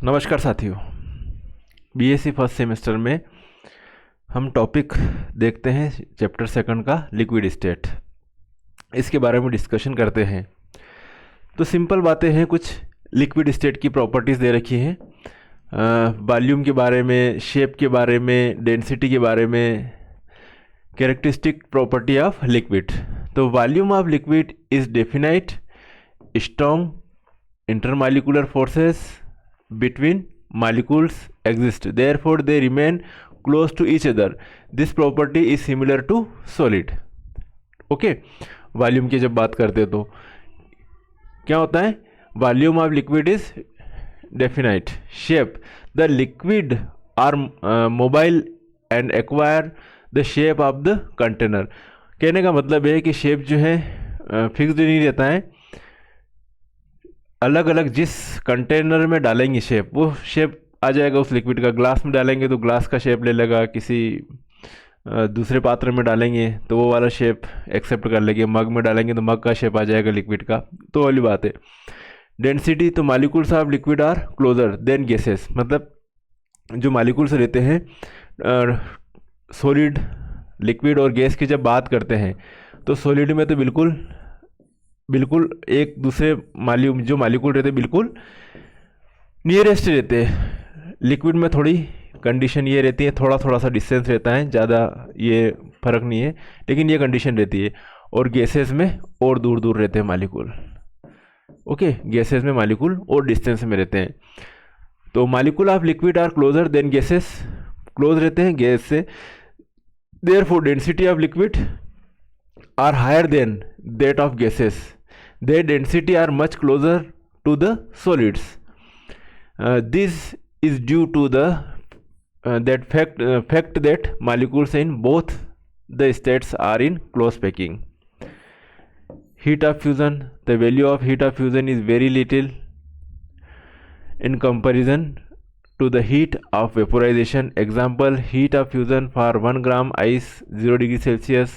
नमस्कार साथियों। BSc first semester में हम टॉपिक देखते हैं चैप्टर सेकंड का लिक्विड स्टेट। इसके बारे में डिस्कशन करते हैं। तो सिंपल बातें हैं, कुछ लिक्विड स्टेट की प्रॉपर्टीज़ दे रखी हैं, वॉल्यूम के बारे में, शेप के बारे में, डेंसिटी के बारे में, कैरेक्टरिस्टिक प्रॉपर्टी ऑफ लिक्विड। तो volume of liquid is definite, strong intermolecular forces between molecules exist, therefore they remain close to each other. This property is similar to solid. Okay, volume की जब बात करते हैं तो क्या होता है? Volume of liquid is definite, shape the liquid are mobile and acquire the shape of the container. कहने का मतलब है कि शेप जो है फिक्स्ड नहीं रहता है, अलग अलग जिस कंटेनर में डालेंगे शेप, वो शेप आ जाएगा उस लिक्विड का। ग्लास में डालेंगे तो ग्लास का शेप ले लेगा, किसी दूसरे पात्र में डालेंगे तो वो वाला शेप एक्सेप्ट कर लेंगे, मग में डालेंगे तो मग का शेप आ जाएगा लिक्विड का। तो वाली बात है। डेंसिटी, तो molecules of liquid are closer than gases, मतलब जो मालिक्यूल्स रहते हैं सॉलिड, लिक्विड और गैस की जब बात करते हैं तो सॉलिड में तो बिल्कुल एक दूसरे जो मालिक्यूल रहते हैं बिल्कुल नियरेस्ट रहते हैं। लिक्विड में थोड़ी कंडीशन ये रहती है, थोड़ा सा डिस्टेंस रहता है, ज़्यादा ये फर्क नहीं है, लेकिन ये कंडीशन रहती है। और गैसेस में और दूर दूर रहते हैं मालिक्यूल। ओके, गैसेस में मालिक्यूल और डिस्टेंस में रहते हैं। तो molecule of liquid are closer than gases, close रहते हैं गैस से। Therefore density of liquid are higher than that of gases, their density are much closer to the solids. This is due to the fact that molecules in both the states are in close packing. Heat of fusion, the value of heat of fusion is very little in comparison to the heat of vaporization. Example, heat of fusion for 1 gram ice 0 degree Celsius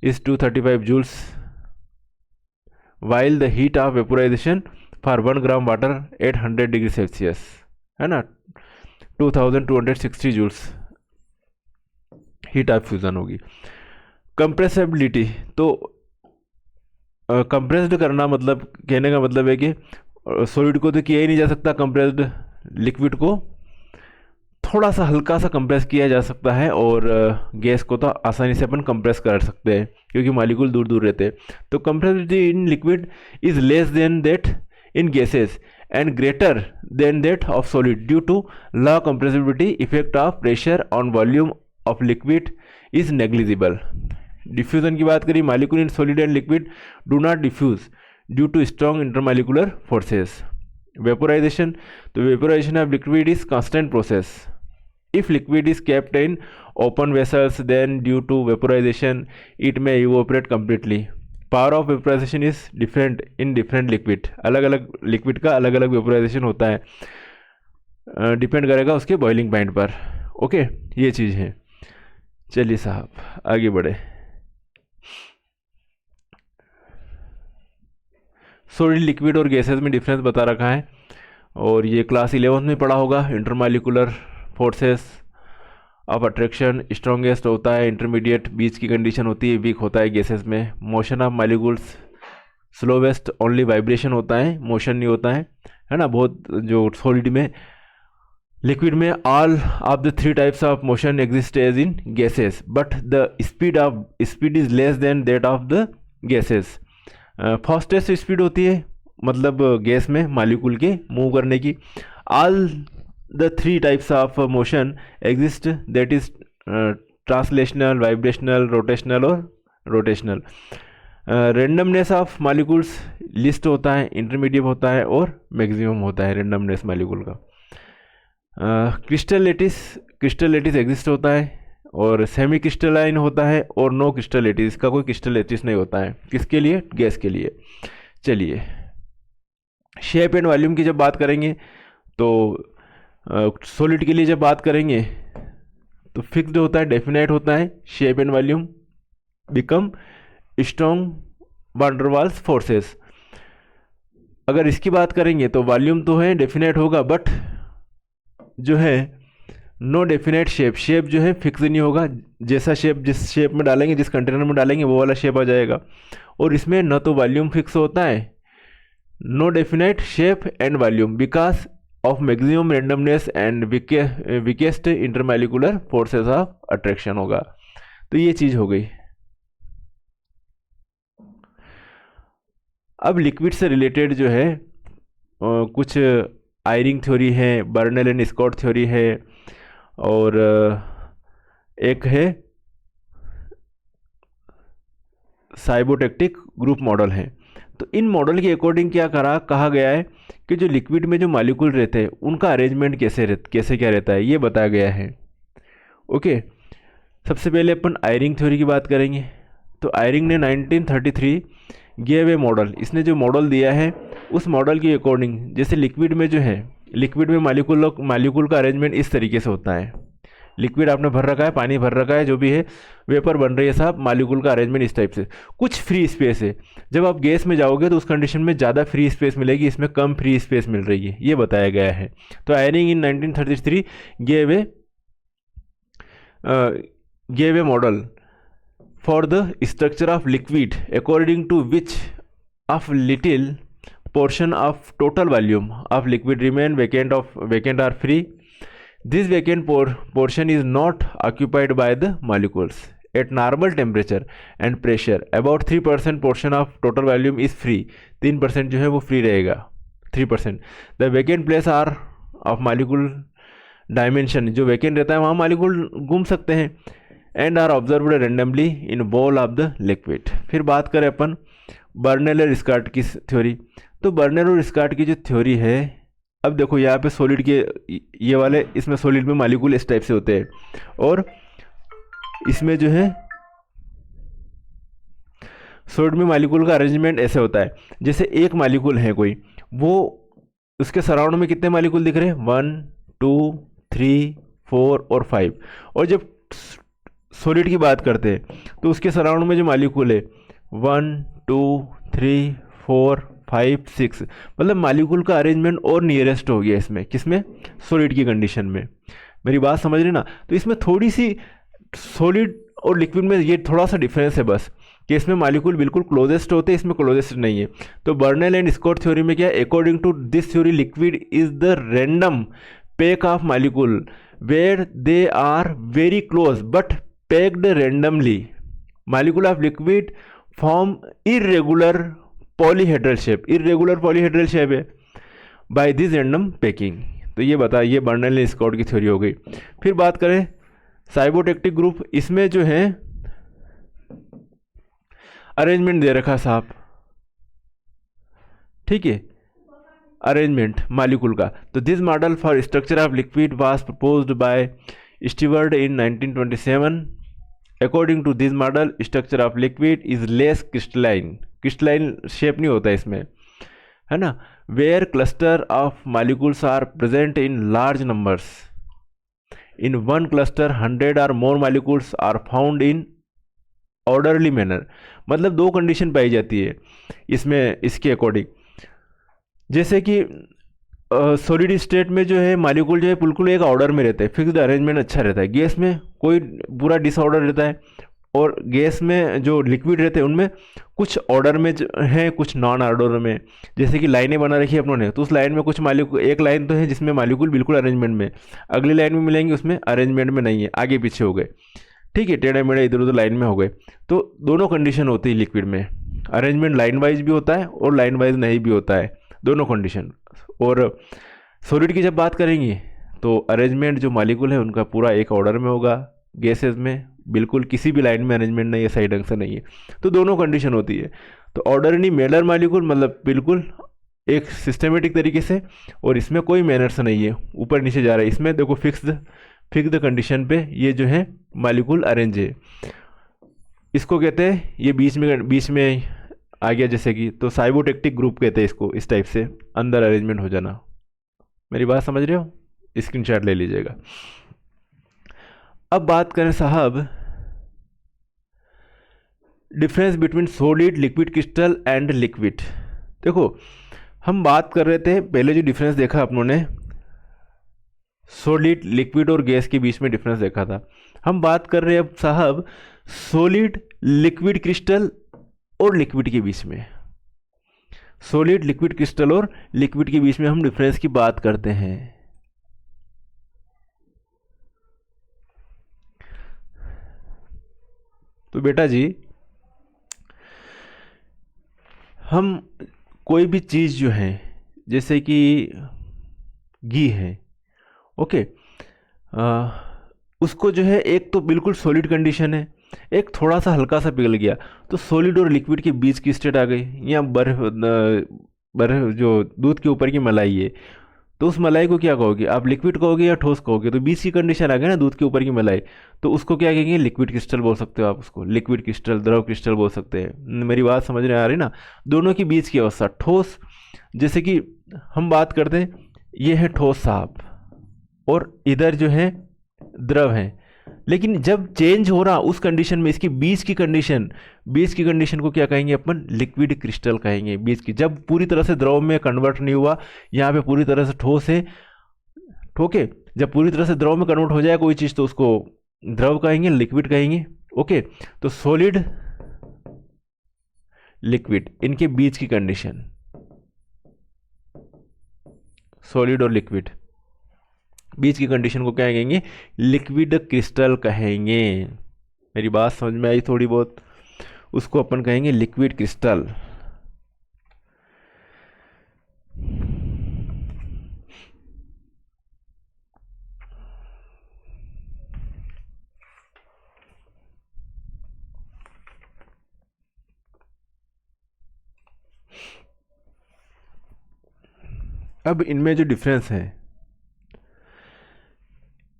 is 235 joules, while the heat of vaporization for 1 gram water 800 degree Celsius है ना, 2260 joules heat of fusion होगी। Compressibility, तो compressed करना, मतलब कहने का मतलब है कि सॉलिड को तो किया ही नहीं जा सकता कंप्रेस्ड, लिक्विड को थोड़ा सा हल्का सा कंप्रेस किया जा सकता है, और गैस को तो आसानी से अपन कंप्रेस कर सकते हैं क्योंकि मॉलिक्यूल दूर दूर रहते हैं। तो compressibility in liquid is less than that in gases and greater than that of solid due to low compressibility effect of pressure on volume of liquid is negligible. Diffusion की बात करें, molecule in solid and liquid do not diffuse due to strong intermolecular forces. Vaporisation, तो vaporisation of liquid is constant process. If liquid is kept in open vessels, then due to vaporization it may evaporate completely. Power of vaporization is different in different liquid. अलग अलग liquid का अलग अलग vaporisation होता है, depend करेगा उसके boiling point पर। ओके, ये चीज़ है। चलिए साहब आगे बढ़े। सॉलिड, लिक्विड और गैसेस में डिफरेंस बता रखा है, और ये क्लास 11 में पढ़ा होगा। Intermolecular forces of attraction strongest होता है, इंटरमीडिएट बीच की कंडीशन होती है, वीक होता है गैसेस में। Motion of molecules slowest, only vibration होता है, मोशन नहीं होता है ना। बहुत जो सॉलिड में, लिक्विड में all of the 3 types of motion exist as in gases, but the speed is less than that of the gases. Fastest speed होती है मतलब गैस में मॉलिक्यूल के मूव करने की। All the 3 types of motion exist, that is translational, vibrational, rotational और rotational. Randomness of molecules list होता है, इंटरमीडिएट होता है और मैक्सिमम होता है रेंडमनेस मॉलिक्यूल का। क्रिस्टल लेटिस एग्जिस्ट होता है, और सेमी क्रिस्टलाइन होता है, और नो क्रिस्टल लेटिस, इसका कोई क्रिस्टल लेटिस नहीं होता है। किसके लिए? गैस के लिए। चलिए, शेप एंड वॉल्यूम की जब बात करेंगे तो सॉलिड के लिए जब बात करेंगे तो फिक्स्ड होता है, डेफिनाइट होता है। Shape and volume become strong van der Waals forces. अगर इसकी बात करेंगे तो वॉल्यूम तो है डेफिनेट होगा, बट जो है नो डेफिनेट शेप, शेप जो है फिक्स नहीं होगा, जैसा शेप जिस शेप में डालेंगे, जिस कंटेनर में डालेंगे वो वाला शेप आ जाएगा। और इसमें न तो वॉल्यूम फिक्स होता है, no definite shape and volume because of maximum randomness and weakest intermolecular forces of attraction होगा। तो ये चीज़ हो गई। अब लिक्विड से रिलेटेड जो है कुछ आयरिंग थ्योरी है, बर्नल एंड स्कॉट थ्योरी है, और एक है साइबोटेक्टिक ग्रुप मॉडल है। तो इन मॉडल के अकॉर्डिंग क्या कहा गया है कि जो लिक्विड में जो मॉलिक्यूल रहते हैं उनका अरेंजमेंट कैसे क्या रहता है, ये बताया गया है। ओके, सबसे पहले अपन आयरिंग थ्योरी की बात करेंगे। तो आयरिंग ने 1933 गिव ए मॉडल, इसने जो मॉडल दिया है उस मॉडल के अकॉर्डिंग, जैसे लिक्विड में जो है, लिक्विड में मॉलिक्यूल का अरेंजमेंट इस तरीके से होता है। लिक्विड आपने भर रखा है, पानी भर रखा है, जो भी है वेपर बन रही है साहब, मॉलिक्यूल का अरेंजमेंट इस टाइप से। कुछ फ्री स्पेस है, जब आप गैस में जाओगे तो उस कंडीशन में ज़्यादा फ्री स्पेस मिलेगी, इसमें कम फ्री स्पेस मिल रही है, ये बताया गया है। तो आयरिंग इन 1933 gave a model for the structure of liquid according to which of little portion of total volume of liquid remain vacant or free. This vacant portion is not occupied by the molecules. At normal temperature and pressure, about 3% portion of total volume is free. 3% जो है वो free रहेगा, 3%. The vacant place are of molecule dimension, जो vacant रहता है वहाँ molecule घूम सकते हैं, and are observed randomly in bowl of the liquid. फिर बात करें अपन बर्नल और स्कॉट की थ्योरी। तो बर्नल और स्कॉट की जो थ्योरी है, अब देखो यहाँ पे सॉलिड के ये वाले, इसमें सॉलिड में मॉलिक्यूल इस टाइप से होते हैं, और इसमें जो है सॉलिड में मॉलिक्यूल का अरेंजमेंट ऐसे होता है, जैसे एक मॉलिक्यूल है कोई, वो उसके सराउंड में कितने मॉलिक्यूल दिख रहे हैं, 1 2 3 4 और 5। और जब सॉलिड की बात करते हैं तो उसके सराउंड में जो मॉलिक्यूल है 1 2 3 4 5 6, मतलब मॉलिक्यूल का अरेंजमेंट और नियरेस्ट हो गया इसमें, किसमें, सॉलिड की कंडीशन में। मेरी बात समझ रहे ना। तो इसमें थोड़ी सी सॉलिड और लिक्विड में ये थोड़ा सा डिफरेंस है बस, कि इसमें मॉलिक्यूल बिल्कुल क्लोजेस्ट होते हैं, इसमें क्लोजेस्ट नहीं है। तो बर्नल एंड स्कॉट थ्योरी में क्या है, according to this theory liquid is the random pack of molecule where they are very close but packed randomly. Molecule of liquid form irregular polyhedral shape है by this random packing. तो ये Bernal and Scott की theory हो गई। फिर बात करें साइबोटेक्टिक group, इसमें जो है अरेंजमेंट दे रखा साहब, ठीक है, अरेंजमेंट मॉलिक्यूल का। तो this model for structure of liquid was proposed by Stewart in 1927। According to this model structure of liquid is less crystalline shape नहीं होता इसमें, है ना, where cluster of molecules are present in large numbers. In one cluster 100 और more molecules are found in orderly manner. मतलब दो condition पाई जाती है इसमें, इसके अकॉर्डिंग, जैसे कि सॉलिड स्टेट में जो है मॉलिक्यूल जो है बिल्कुल एक ऑर्डर में रहता है, फिक्स्ड अरेंजमेंट अच्छा रहता है। गैस में कोई पूरा डिसऑर्डर रहता है, और गैस में जो लिक्विड रहते हैं उनमें कुछ ऑर्डर में है, कुछ नॉन ऑर्डर में। जैसे कि लाइनें बना रखी है अपनों ने, तो उस लाइन में कुछ मॉलिक्यूल, एक लाइन तो है जिसमें मॉलिक्यूल बिल्कुल अरेंजमेंट में, अगली लाइन में मिलेंगे उसमें अरेंजमेंट में नहीं है, आगे पीछे हो गए, ठीक है, टेढ़े मेढ़े इधर उधर लाइन में हो गए। तो दोनों कंडीशन होती है लिक्विड में, अरेंजमेंट लाइन वाइज भी होता है और लाइन वाइज नहीं भी होता है, दोनों कंडीशन। और सॉलिड की जब बात करेंगे तो अरेंजमेंट जो मॉलिक्यूल है उनका पूरा एक ऑर्डर में होगा, गैसेस में बिल्कुल किसी भी लाइन में अरेंजमेंट नहीं है, सही ढंग से नहीं है। तो दोनों कंडीशन होती है। तो ऑर्डरली मेलर मॉलिक्यूल मतलब बिल्कुल एक सिस्टमेटिक तरीके से, और इसमें कोई मैनर से नहीं है, ऊपर नीचे जा रहा है। इसमें देखो फिक्स्ड कंडीशन पे ये जो है मॉलिक्यूल अरेंज है। इसको कहते हैं, ये बीच में आ गया जैसे कि, तो साइबोटेक्टिक ग्रुप कहते हैं इसको, इस टाइप से अंदर अरेंजमेंट हो जाना। मेरी बात समझ रहे हो, स्क्रीनशॉट ले लीजिएगा। अब बात करें साहब difference between solid liquid crystal and liquid. देखो हम बात कर रहे थे पहले जो डिफरेंस देखा अपनों ने, सॉलिड लिक्विड और गैस के बीच में डिफरेंस देखा था। हम बात कर रहे हैं अब साहब सॉलिड लिक्विड क्रिस्टल और लिक्विड के बीच में। सॉलिड लिक्विड क्रिस्टल और लिक्विड के बीच में हम डिफरेंस की बात करते हैं। तो बेटा जी, हम कोई भी चीज़ जो है जैसे कि घी है, ओके, उसको जो है एक तो बिल्कुल सॉलिड कंडीशन है, एक थोड़ा सा हल्का सा पिघल गया, तो सॉलिड और लिक्विड के बीच की स्टेट आ गई। या बर्फ जो दूध के ऊपर की मलाई है, तो उस मलाई को क्या कहोगे आप, लिक्विड कहोगे या ठोस कहोगे? तो बीच की कंडीशन आ गई ना, दूध के ऊपर की मलाई, तो उसको क्या कहेंगे, लिक्विड क्रिस्टल बोल सकते हो आप उसको, लिक्विड क्रिस्टल, द्रव क्रिस्टल बोल सकते हैं। मेरी बात समझ में आ रही ना? दोनों की बीच की अवस्था ठोस, जैसे कि हम बात करते हैं ये है ठोस साहब, और इधर जो है द्रव है, लेकिन जब चेंज हो रहा उस कंडीशन में, इसकी बीच की कंडीशन को क्या कहेंगे अपन, लिक्विड क्रिस्टल कहेंगे। बीच की, जब पूरी तरह से द्रव में कन्वर्ट नहीं हुआ, यहाँ पे पूरी तरह से ठोस है, ओके, जब पूरी तरह से द्रव में कन्वर्ट हो जाए कोई चीज़ तो उसको द्रव कहेंगे, लिक्विड कहेंगे, ओके। तो सॉलिड लिक्विड, इनके बीच की कंडीशन, सॉलिड और लिक्विड बीच की कंडीशन को क्या कहेंगे, लिक्विड क्रिस्टल कहेंगे। मेरी बात समझ में आई थोड़ी बहुत? उसको अपन कहेंगे लिक्विड क्रिस्टल। अब इनमें जो डिफरेंस है,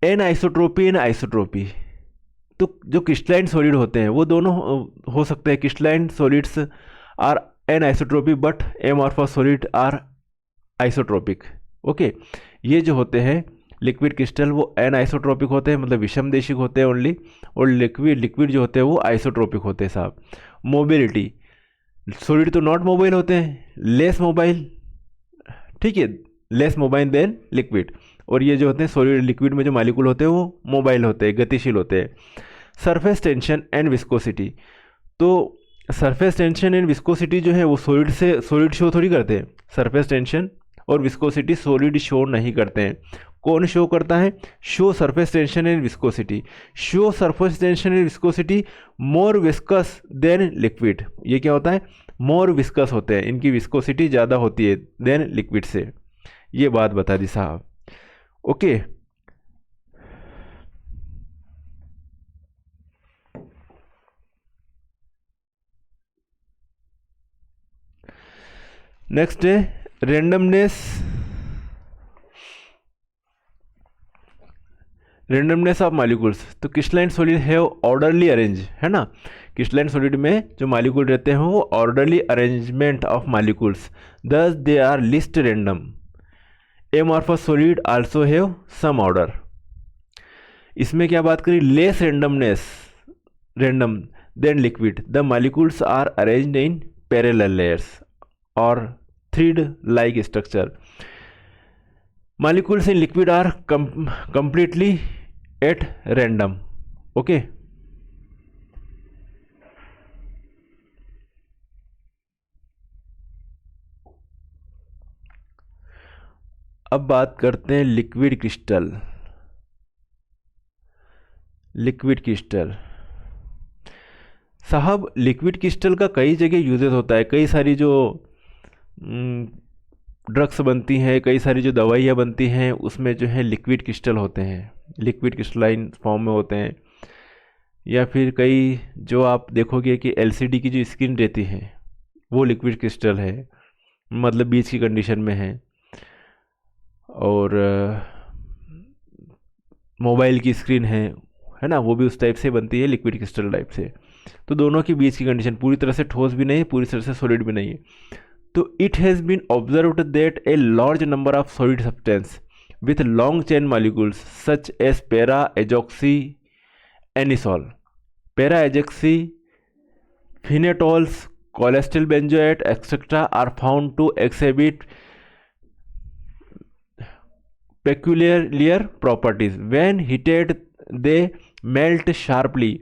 एन आइसोट्रोपी, एन आइसोट्रोपी, तो जो क्रिस्टलाइन सॉलिड होते हैं वो दोनों हो सकते हैं। Crystalline solids are anisotropy but amorphous solid are isotropic, okay. ये जो होते हैं लिक्विड क्रिस्टल वो एन आइसोट्रोपिक होते हैं, मतलब विषमदेशिक होते हैं ओनली, और लिक्विड जो होते हैं वो आइसोट्रोपिक होते हैं साहब। मोबिलिटी, सॉलिड तो नॉट मोबाइल होते हैं, लेस मोबाइल, ठीक है, लेस मोबाइल देन लिक्विड। और ये जो होते हैं सॉलिड लिक्विड में जो मॉलिक्यूल होते हैं वो मोबाइल होते हैं, गतिशील होते हैं। सरफेस टेंशन एंड विस्कोसिटी, तो सरफेस टेंशन एंड विस्कोसिटी जो है वो सॉलिड शो थोड़ी करते हैं। सरफेस टेंशन और विस्कोसिटी सॉलिड शो नहीं करते हैं। कौन शो करता है? Show surface tension and viscosity, show surface tension and viscosity more viscous than liquid. ये क्या होता है? मोर विस्कस होते हैं, इनकी विस्कोसिटी ज़्यादा होती है देन लिक्विड से। ये बात बता दी साहब, ओके। नेक्स्ट है रेंडमनेस ऑफ मॉलिक्यूल्स। तो crystalline solid have orderly arrange, है ना, क्रिस्टलाइन सॉलिड में जो मॉलिक्यूल रहते हैं वो orderly arrangement of molecules, thus they are least random. Amorphous solid also have some order. इसमें क्या बात करी, less random than liquid, the molecules are arranged in parallel layers और thread like structure. Molecules in liquid are completely at random, okay. अब बात करते हैं liquid crystal. Liquid crystal साहब, लिक्विड क्रिस्टल का कई जगह यूजेस होता है। कई सारी जो ड्रग्स बनती हैं, कई सारी जो दवाइयाँ बनती हैं, उसमें जो है लिक्विड क्रिस्टल होते हैं, लिक्विड क्रिस्टलाइन फॉर्म में होते हैं। या फिर कई जो आप देखोगे कि एलसीडी की जो स्क्रीन रहती है वो लिक्विड क्रिस्टल है, मतलब बीच की कंडीशन में है। और मोबाइल की स्क्रीन है ना, वो भी उस टाइप से बनती है, लिक्विड क्रिस्टल टाइप से। तो दोनों की बीच की कंडीशन पूरी तरह से ठोस भी नहीं है, पूरी तरह से सॉलिड भी नहीं है। तो it has been observed that a large number of solid substance with long chain molecules such as para azoxy anisole, para azoxy phenetoles cholesterol benzoate etc. are found to exhibit peculiar properties. When heated, they melt sharply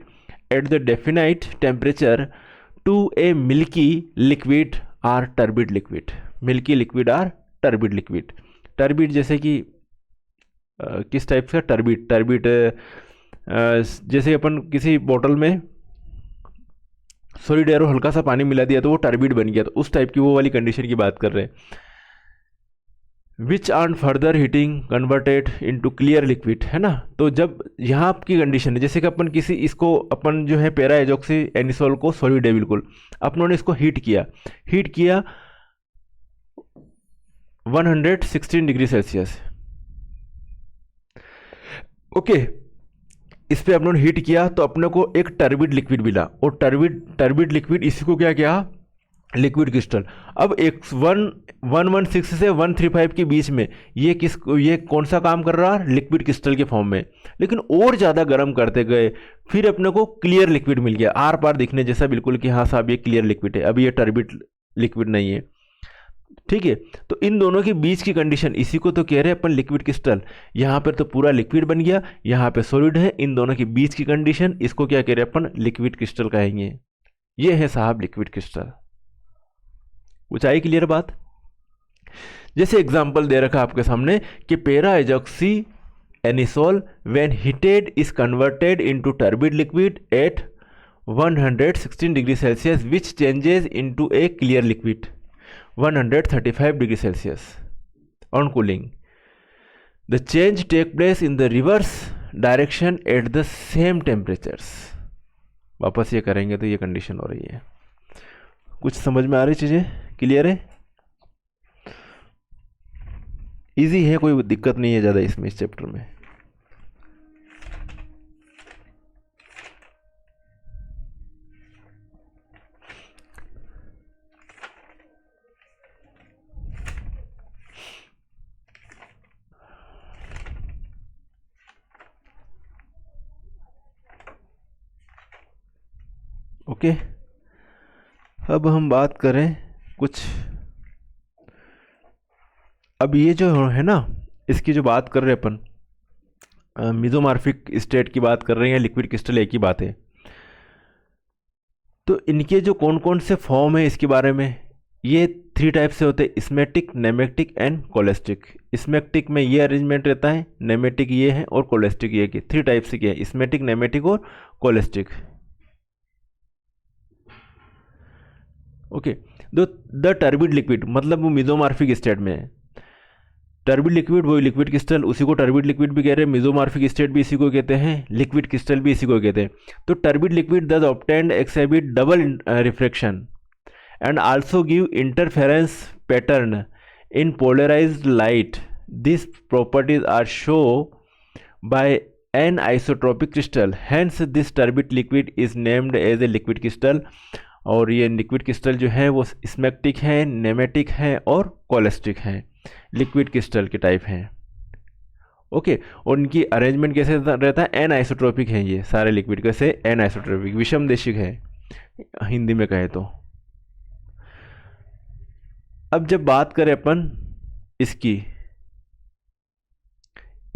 at the definite temperature to a milky liquid or turbid liquid. Milky liquid और turbid liquid. Turbid जैसे कि किस type का turbid? Turbid जैसे अपन किसी बोतल में solid air हल्का सा पानी मिला दिया तो वो टर्बिड बन गया, तो उस टाइप की वो वाली कंडीशन की बात कर रहे हैं. Which on further heating converted into clear liquid, है ना. तो जब यहाँ की कंडीशन है जैसे कि अपन किसी इसको अपन जो है पैरा एजॉक्सी एनिसोल को सॉलिड है बिल्कुल, अपनों ने इसको हीट किया 116 डिग्री सेल्सियस. ओके, इस पे अपनों ने हीट किया तो अपने को एक टर्बिड लिक्विड मिला, और टर्बिड लिक्विड इसी को क्या किया? Liquid crystal. अब 116 से 135 के बीच में ये कौन सा काम कर रहा है? लिक्विड क्रिस्टल के फॉर्म में. लेकिन और ज़्यादा गर्म करते गए, फिर अपने को क्लियर लिक्विड मिल गया, आर पार दिखने जैसा बिल्कुल कि हाँ साहब ये क्लियर लिक्विड है, अभी ये टर्बिड लिक्विड नहीं है. ठीक है, तो इन दोनों के बीच की कंडीशन, इसी को तो कह रहे हैं अपन लिक्विड क्रिस्टल. यहाँ पर तो पूरा लिक्विड बन गया, यहाँ पे सॉलिड है, इन दोनों के बीच की कंडीशन, इसको क्या कह रहे हैं अपन? लिक्विड क्रिस्टल कहेंगे. ये है साहब लिक्विड क्रिस्टल. कुछ आई क्लियर बात? जैसे एग्जांपल दे रखा आपके सामने कि para azoxy anisole when heated is converted into turbid liquid at 116 degree Celsius which changes into A clear liquid 135 degree Celsius on cooling. The change take place in the reverse direction at the same temperatures. वापस ये करेंगे तो ये condition हो रही है. कुछ समझ में आ रही चीज़ें? क्लियर है? इजी है, कोई दिक्कत नहीं है ज़्यादा इसमें, इस चैप्टर में. ओके, अब हम बात करें कुछ. अब ये जो है ना, इसकी जो बात कर रहे हैं अपन, मिजोमॉर्फिक स्टेट की बात कर रहे हैं, लिक्विड क्रिस्टल एक ही बात है. तो इनके जो कौन कौन से फॉर्म है इसके बारे में, ये 3 टाइप से होते हैं: स्मेटिक, नेमेटिक एंड कोलेस्टिक. स्मेटिक में ये अरेंजमेंट रहता है, नेमेटिक ये है और कोलेस्टिक ये है. 3 टाइप से क्या है? स्मेटिक, नेमेटिक और कोलेस्टिक. ओके, द टर्बिड लिक्विड मतलब वो मिजोमॉर्फिक स्टेट में है. टर्बिड लिक्विड वही लिक्विड क्रिस्टल, उसी को टर्बिड लिक्विड भी कह रहे हैं. मिजोमॉर्फिक स्टेट भी इसी को कहते हैं, लिक्विड क्रिस्टल भी इसी को कहते हैं. तो turbid liquid thus obtained exhibit double refraction and also give interference pattern in polarised light. This properties are show by an isotropic crystal. Hence this turbid liquid is named as a liquid crystal. और ये liquid crystal जो है वो smectic है, नेमेटिक है और कोलेस्टिक है, liquid crystal के टाइप हैं. ओके, और इनकी अरेंजमेंट कैसे रहता है? एन आइसोट्रोपिक है. ये सारे लिक्विड कैसे? एन आइसोट्रोपिक, विषमदेशिक है हिंदी में कहे तो. अब जब बात करें अपन इसकी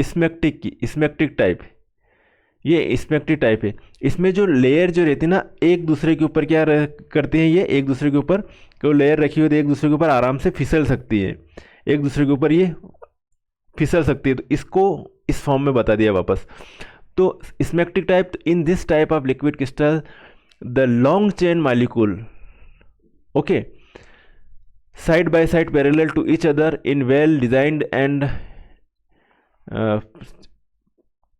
स्मेटिक की, स्मेटिक टाइप, ये स्पेक्ट्रिक टाइप है. इसमें जो लेयर जो रहती है ना, एक दूसरे के ऊपर क्या करते हैं, ये एक दूसरे के ऊपर कोई लेयर रखी हुई तो एक दूसरे के ऊपर आराम से फिसल सकती है, एक दूसरे के ऊपर ये फिसल सकती है. तो इसको इस फॉर्म में बता दिया वापस. तो smectic type, in this type of liquid crystal the long chain molecule, okay, side by side parallel to each other in well designed and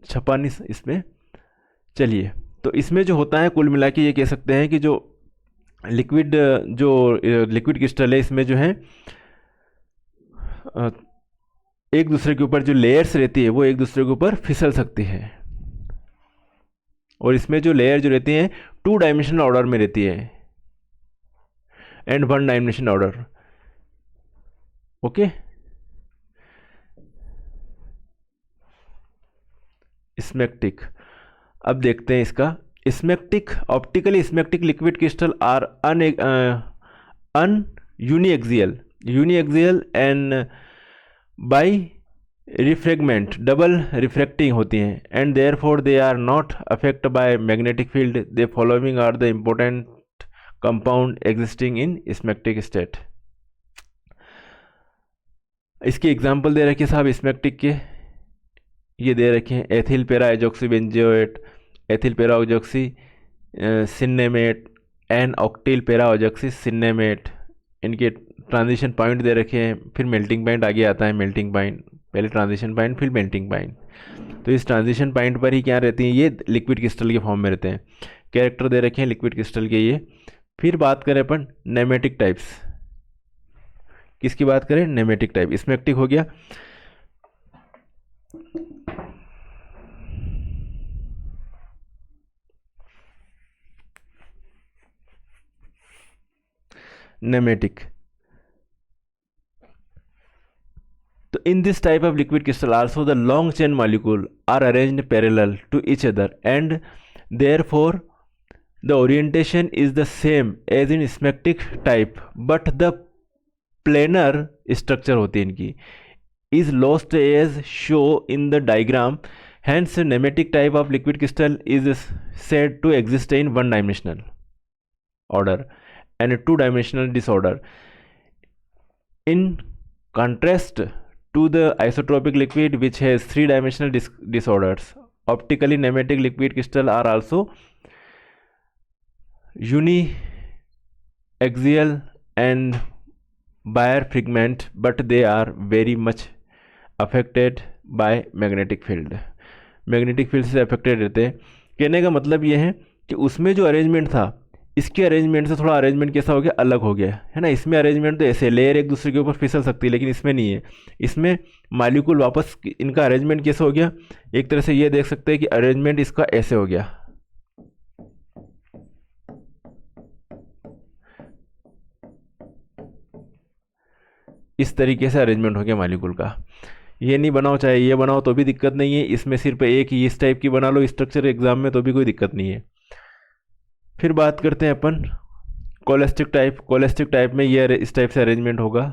छपानी इसमें. चलिए, तो इसमें जो होता है कुल मिला के ये कह सकते हैं कि जो लिक्विड क्रिस्टल है इसमें जो है एक दूसरे के ऊपर जो लेयर्स रहती है वो एक दूसरे के ऊपर फिसल सकती है. और इसमें जो लेयर जो रहती हैं 2 डायमेंशनल ऑर्डर में रहती है and 1 dimensional order. Okay, smectic. अब देखते हैं इसका smectic. Optically smectic liquid crystal are an uniaxial and birefringent double refracting होती हैं, and therefore they are not affect by magnetic field. The following are the important compound existing in smectic state. इसके example दे रखे साहब स्मैक्टिक के, ये दे रखे हैं एथिल पेरा एजॉक्सी बेंजोएट, एथिल पेरा ऑक्सी सिन्नेमेट एंड ऑक्टिल पेरा ऑक्सी सिन्नेमेट। इनके ट्रांजिशन पॉइंट दे रखे हैं, फिर मेल्टिंग पॉइंट आगे आता है। मेल्टिंग पॉइंट पहले ट्रांजिशन पॉइंट फिर मेल्टिंग पॉइंट, तो इस ट्रांजिशन पॉइंट पर ही क्या रहती हैं, ये लिक्विड क्रिस्टल के फॉर्म में रहते हैं। कैरेक्टर दे रखे हैं लिक्विड क्रिस्टल के ये। फिर बात करें अपन नेमेटिक टाइप्स, किसकी बात करें, नेमेटिक टाइप। स्मैक्टिक हो गया, नेमेटिक। तो in this type of liquid crystal also the long chain molecule are arranged parallel to each other and therefore the orientation is the same as in smectic type, but the planar structure होती है इनकी is lost as show in the diagram. Hence nematic type of liquid crystal is said to exist in one dimensional order and two dimensional disorder. In contrast to the isotropic liquid which has three dimensional disorders, optically nematic liquid crystal are also uniaxial and birefragment, but they are very much affected by magnetic field. Magnetic field से affected रहते हैं। कहने का मतलब ये है कि उसमें जो अरेंजमेंट था, इसके अरेंजमेंट से थोड़ा अरेंजमेंट कैसा हो गया, अलग हो गया है ना। इसमें अरेंजमेंट तो ऐसे लेयर एक दूसरे के ऊपर फिसल सकती है, लेकिन इसमें नहीं है। इसमें मॉलिक्यूल वापस इनका अरेंजमेंट कैसे हो गया, एक तरह से ये देख सकते हैं कि अरेंजमेंट इसका ऐसे हो गया, इस तरीके से अरेंजमेंट हो गया मॉलिक्यूल का। ये नहीं बनाओ चाहे ये बनाओ तो भी दिक्कत नहीं है, इसमें सिर्फ एक ही इस टाइप की बना लो स्ट्रक्चर एग्जाम में तो भी कोई दिक्कत नहीं है। फिर बात करते हैं अपन कोलेस्टिक टाइप। कोलेस्टिक टाइप में ये इस टाइप से अरेंजमेंट होगा।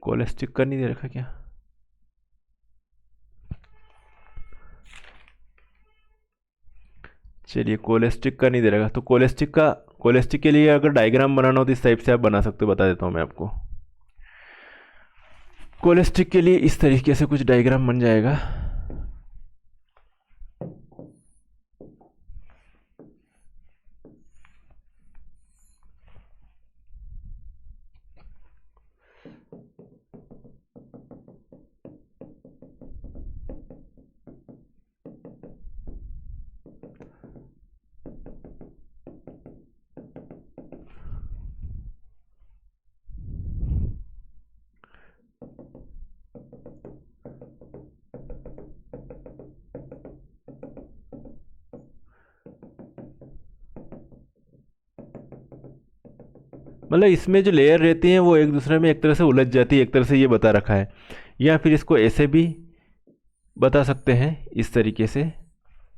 कोलेस्टिक का नहीं दे रखा क्या, चलिए कोलेस्टिक का नहीं दे रखा, तो कोलेस्टिक के लिए अगर डायग्राम बनाना हो तो इस टाइप से आप बना सकते हो, बता देता हूं मैं आपको। कोलेस्टिक के लिए इस तरीके से कुछ डायग्राम बन जाएगा। मतलब इसमें जो लेयर रहती हैं वो एक दूसरे में एक तरह से उलझ जाती है, एक तरह से ये बता रखा है। या फिर इसको ऐसे भी बता सकते हैं, इस तरीके से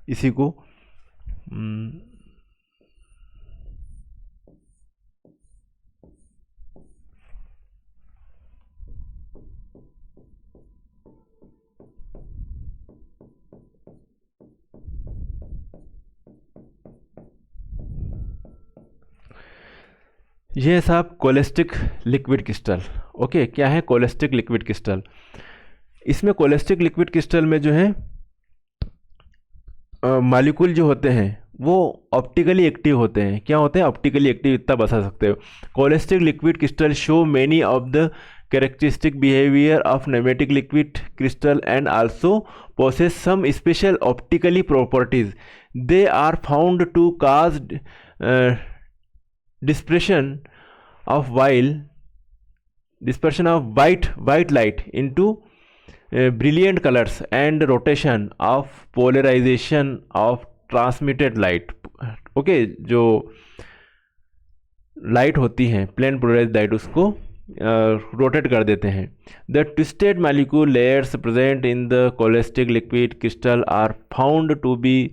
इसी को ये है साहब कोलेस्टिक लिक्विड क्रिस्टल। ओके, क्या है कोलेस्टिक लिक्विड क्रिस्टल। इसमें कोलेस्टिक लिक्विड क्रिस्टल में जो है मॉलिक्यूल जो होते हैं वो ऑप्टिकली एक्टिव होते हैं। क्या होते हैं, ऑप्टिकली एक्टिव, इतना बता सकते हो। Cholesteric liquid crystal show many of the characteristic behaviour of nematic liquid crystal and also possess some special optically properties. They are found to cause dispersion of white light into brilliant colors and rotation of polarization of transmitted light. Okay, जो light होती है plane polarised light उसको rotate कर देते हैं। The twisted molecule layers present in the cholesteric liquid crystal are found to be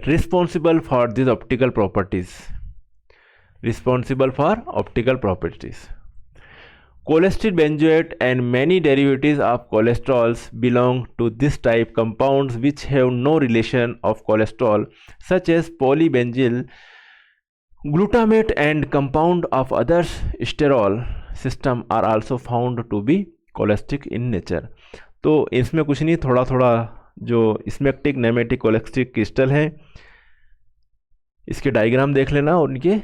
responsible for this optical properties. responsible for optical properties. Cholesterol benzoate and many derivatives of cholesterols belong to this type compounds which have no relation of cholesterol, such as polybenzyl glutamate and compound of others sterol system are also found to be cholesterol in nature. तो इसमें कुछ नहीं, थोड़ा थोड़ा जो smectic नेमेटिक कोलेस्ट्रिक crystal है इसके diagram देख लेना और इनके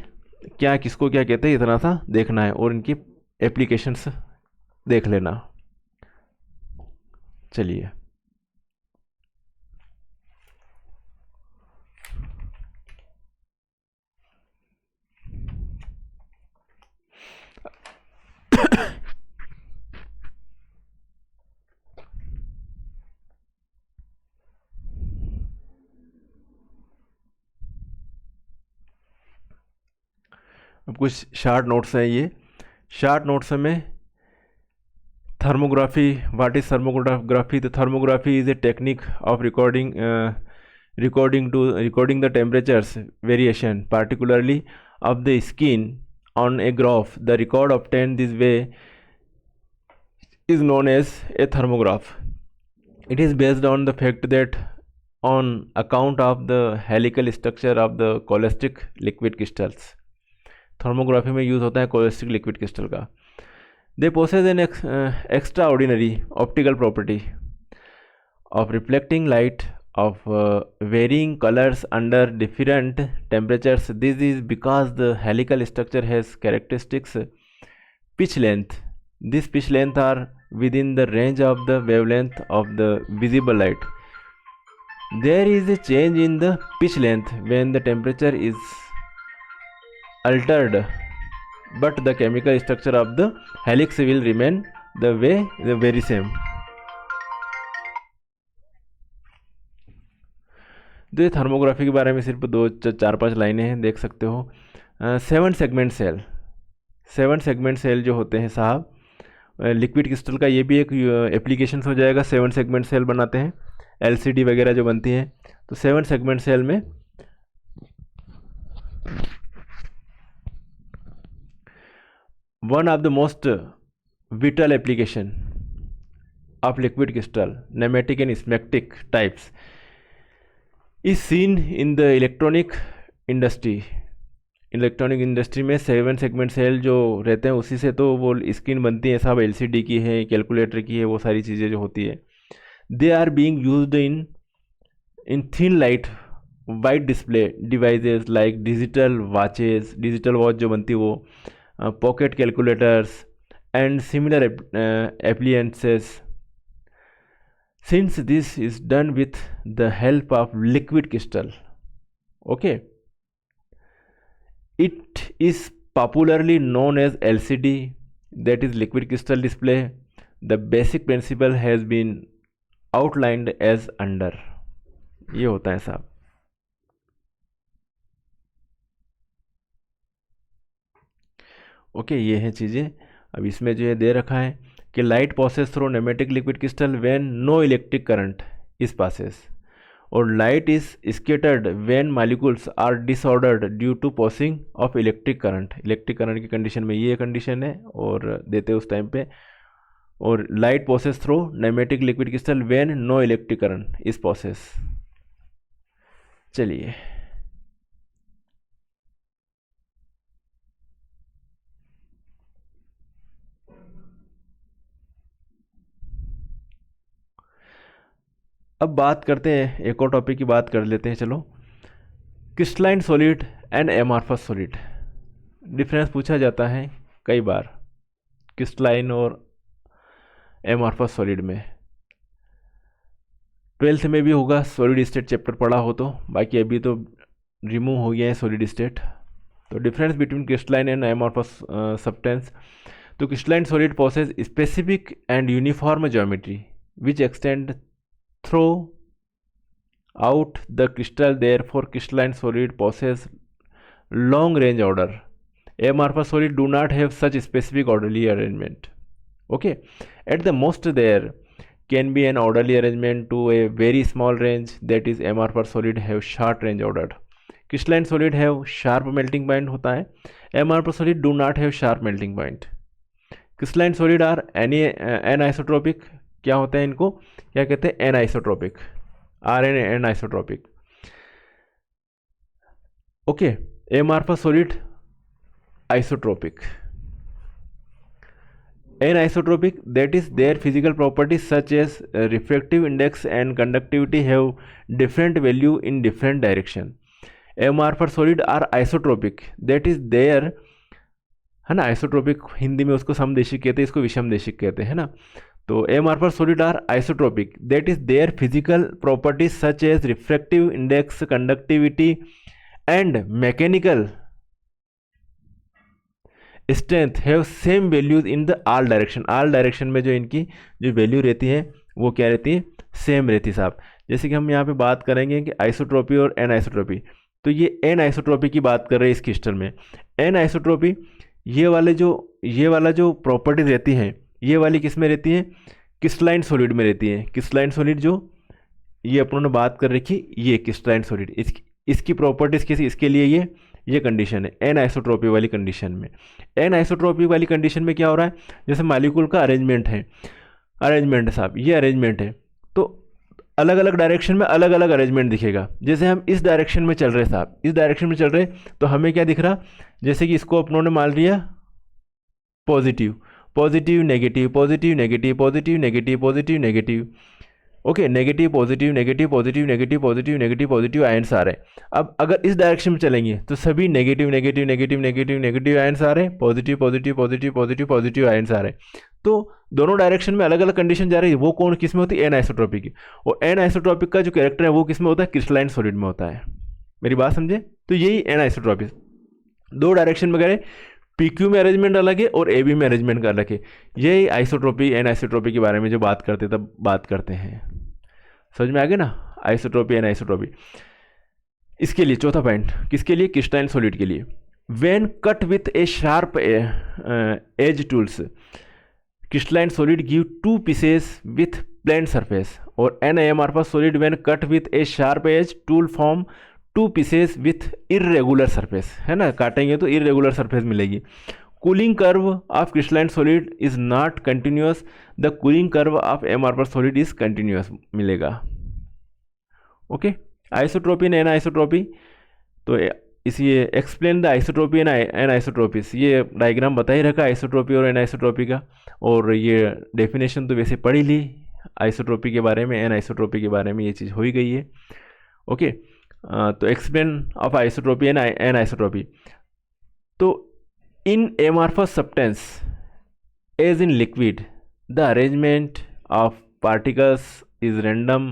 क्या किसको क्या कहते हैं इतना सा देखना है और इनकी एप्लीकेशंस देख लेना। चलिए अब कुछ शार्ट नोट्स हैं। ये शार्ट नोट्स में thermography, what is thermography? The thermography is a technique of recording the temperatures variation particularly of the skin on a graph. The record obtained this way is known as a thermograph. It is based on the fact that on account of the helical structure of the cholestic liquid crystals, thermography में use होता है cholesteric liquid crystal का। They possess an extraordinary optical property of reflecting light of varying colours under different temperatures. This is because the helical structure has characteristics pitch length. This pitch length are within the range of the wavelength of the visible light. There is a change in the pitch length when the temperature is altered, but the chemical structure of the helix will remain the very same. तो ये thermography के बारे में सिर्फ 2-4-5 लाइनें हैं, देख सकते हो। 7 सेगमेंट सेल, 7 सेगमेंट सेल जो होते हैं साहब, लिक्विड क्रिस्टल का ये भी एक एप्लीकेशन हो जाएगा। 7 सेगमेंट सेल बनाते हैं, एलसीडी वगैरह जो बनती है, तो 7 सेगमेंट सेल में one of the most vital application of liquid crystal nematic and smectic types is seen in the electronic industry. Electronic industry में 7 सेगमेंट सेल जो रहते हैं उसी से तो वो स्क्रीन बनती है साहब, एलसीडी की है, कैलकुलेटर की है, वो सारी चीज़ें जो होती है। They are being used in thin light white display devices like digital watches, digital watch जो बनती है वो, pocket calculators and similar appliances. Since this is done with the help of liquid crystal, okay, it is popularly known as LCD, that is liquid crystal display. The basic principle has been outlined as under. ये होता है साहब। Okay, ये हैं चीज़ें। अब इसमें जो है दे रखा है कि light passes through nematic liquid crystal when no electric current is passes, और light is scattered when molecules are disordered due to passing of electric current. Electric current की कंडीशन में ये कंडीशन है और देते उस टाइम पे। और light passes through nematic liquid crystal when no electric current is passes. चलिए अब बात करते हैं, एक और टॉपिक की बात कर लेते हैं। चलो, crystalline solid and amorphous solid, difference पूछा जाता है कई बार क्रिस्टलाइन और एमॉर्फस सॉलिड में। 12th में भी होगा, सॉलिड स्टेट चैप्टर पढ़ा हो तो, बाकी अभी तो रिमूव हो गया है सॉलिड स्टेट। तो difference between crystalline and amorphous substance. तो crystalline solid possess specific and uniform geometry which extend throughout the crystal, therefore crystalline solid possess long range order. Amorphous solid do not have such specific orderly arrangement. Okay, at the most there can be an orderly arrangement to a very small range, that is amorphous solid have short range order. Crystalline solid have sharp melting point होता है, amorphous solid do not have sharp melting point. Crystalline solid are anisotropic, क्या होता है इनको क्या कहते हैं, anisotropic, are an isotropic. Okay, amorphous solid isotropic. Anisotropic, that is their physical properties such as refractive index and conductivity have different value in different direction. Amorphous solid are isotropic, that is their, है ना, isotropic Hindi में उसको समदेशिक कहते हैं, इसको विषमदेशिक कहते हैं ना। तो amorphous solid are isotropic, that is their physical properties such as refractive index, conductivity and mechanical strength have same values in the all direction. All direction में जो इनकी जो वैल्यू रहती है वो क्या रहती है, सेम रहती है साहब। जैसे कि हम यहाँ पे बात करेंगे कि आइसोट्रोपी और एन आइसोट्रोपी, तो ये एन आइसोट्रोपी की बात कर रहे हैं इस क्रिस्टल में। एन आइसोट्रोपी ये वाला जो प्रॉपर्टीज रहती हैं, ये वाली किस में रहती है, क्रिस्टलाइन सॉलिड में रहती है। क्रिस्टलाइन सॉलिड जो ये अपनों ने बात कर रखी, ये क्रिस्टलाइन सॉलिड, इसकी प्रॉपर्टीज किसी, इसके लिए ये कंडीशन है एन आइसोट्रोपी वाली कंडीशन में। एन आइसोट्रोपी वाली कंडीशन में क्या हो रहा है, जैसे मॉलिक्यूल का अरेंजमेंट है साहब, ये अरेंजमेंट है, तो अलग अलग डायरेक्शन में अलग अलग अरेंजमेंट दिखेगा। जैसे हम इस डायरेक्शन में चल रहे साहब, इस डायरेक्शन में चल रहे, तो हमें क्या दिख रहा, जैसे कि इसको अपनों ने मान लिया positive positive negative positive negative positive negative positive negative, okay, negative positive negative positive negative positive negative positive ions आ रहे हैं। अब अगर इस डायरेक्शन में चलेंगे तो सभी negative negative negative negative negative ions आ रहे हैं, positive positive positive positive positive ions आ रहे हैं। तो दोनों डायरेक्शन में अलग अलग कंडीशन जा रही है। वो कौन किस में होती है, एन आइसोट्रोपिक की। और एन आइसोट्रोपिक का जो कैरेक्टर है वो किस में होता है, क्रिस्टलाइन सॉलिड में होता है। मेरी बात समझे, तो यही एन आइसोट्रोपिक। दो डायरेक्शन में गए, PQ में अरेंजमेंट अलग है और AB में अरेंजमेंट का अलग है। यही आइसोट्रोपी एन आइसोट्रोपी के बारे में जो बात करते तब बात करते हैं। समझ में आ गया ना, आइसोट्रोपी एन आइसोट्रोपी। इसके लिए चौथा पॉइंट, किसके लिए, क्रिस्टलाइन सॉलिड के लिए। When cut with a sharp edge tools, crystalline solid give 2 pieces with plane surface, और an amorphous solid when cut with a sharp edge tool form 2 pieces with irregular surface, है ना, काटेंगे तो irregular surface मिलेगी। Cooling curve of crystalline solid is not continuous, the cooling curve of amorphous solid is continuous मिलेगा। Okay, isotropy and N isotropy, तो इसी explain the isotropy and N आइसोट्रोपीज, ये diagram बता ही रखा आइसोट्रोपी और एन आइसोट्रोपी का, और ये डेफिनेशन तो वैसे पढ़ ही ली आइसोट्रोपी के बारे में, एन आइसोट्रोपी के बारे में ये चीज़ हो ही गई है। ओके, तो explain of isotropy and N isotropy. तो in amorphous substance as in liquid, the arrangement of particles is random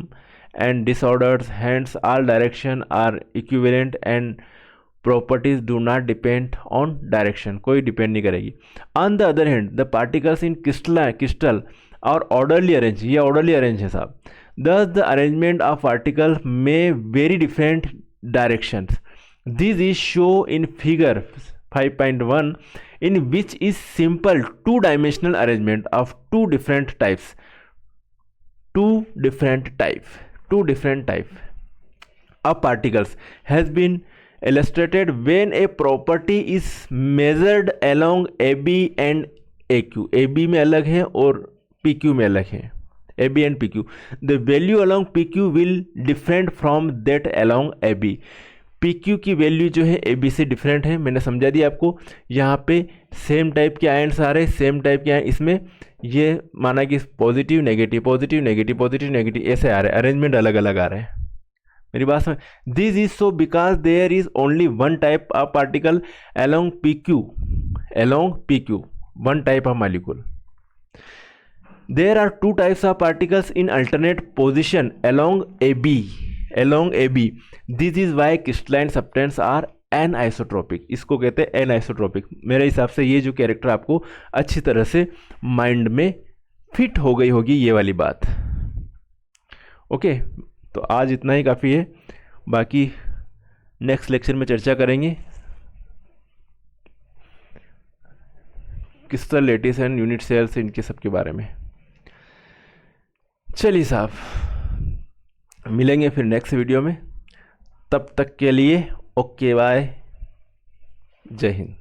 and disordered, hence all direction are equivalent and properties do not depend on direction, कोई depend नहीं करेगी। On the other hand, the particles in crystal are orderly arranged, ये orderly arranged है साहब। Thus the arrangement of particles may vary different directions. This is shown in figure 5.1, in which is simple two-dimensional arrangement of two different type of particles has been illustrated when a property is measured along AB and AQ. AB में अलग है और PQ में अलग है, AB and PQ. The value along PQ will different from that along AB. PQ की value जो है AB से डिफरेंट है, मैंने समझा दिया आपको। यहाँ पे सेम टाइप के आयंस आ रहे हैं, सेम टाइप के इसमें ये माना कि positive negative positive negative positive negative ऐसे आ रहे हैं, अरेंजमेंट अलग अलग आ रहे हैं। मेरी बात समझ, this is so because there is only one type of particle along PQ, one type of molecule. There are 2 types of particles in alternate position along AB. This is why crystalline substance are anisotropic, इसको कहते हैं एनआइसोट्रोपिक। मेरे हिसाब से ये जो character आपको अच्छी तरह से माइंड में फिट हो गई होगी ये वाली बात। ओके, तो आज इतना ही काफ़ी है, बाकी नेक्स्ट लेक्चर में चर्चा करेंगे crystal lattice and unit cells, इनके सब के बारे में। चलिए साहब, मिलेंगे फिर नेक्स्ट वीडियो में, तब तक के लिए ओके बाय, जय हिंद।